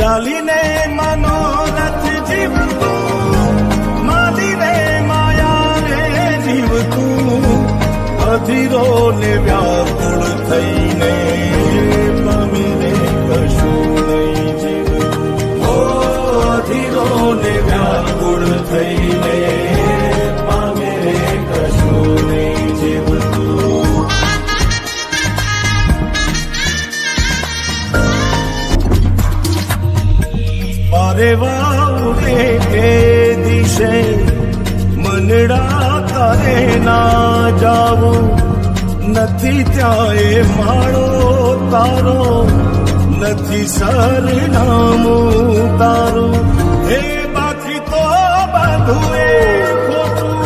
ચાલીને મનોરથ જીવતું, માલીને માયા રે જીવતું, અધીરો ને વ્યાકુળ થઈને પામી રે કશું નહીં જીવતું. ઓ અધીરો ને વ્યાકુળ થઈને પામે રે કશું નહીં જીવતું. મારે વાવરે એ દિશે મનડા તારે ના જાવું, નથી ત્યાં એ માળો તારો, નથી સરનામું તારું. એ બાકી તો બધું એ ખોટું.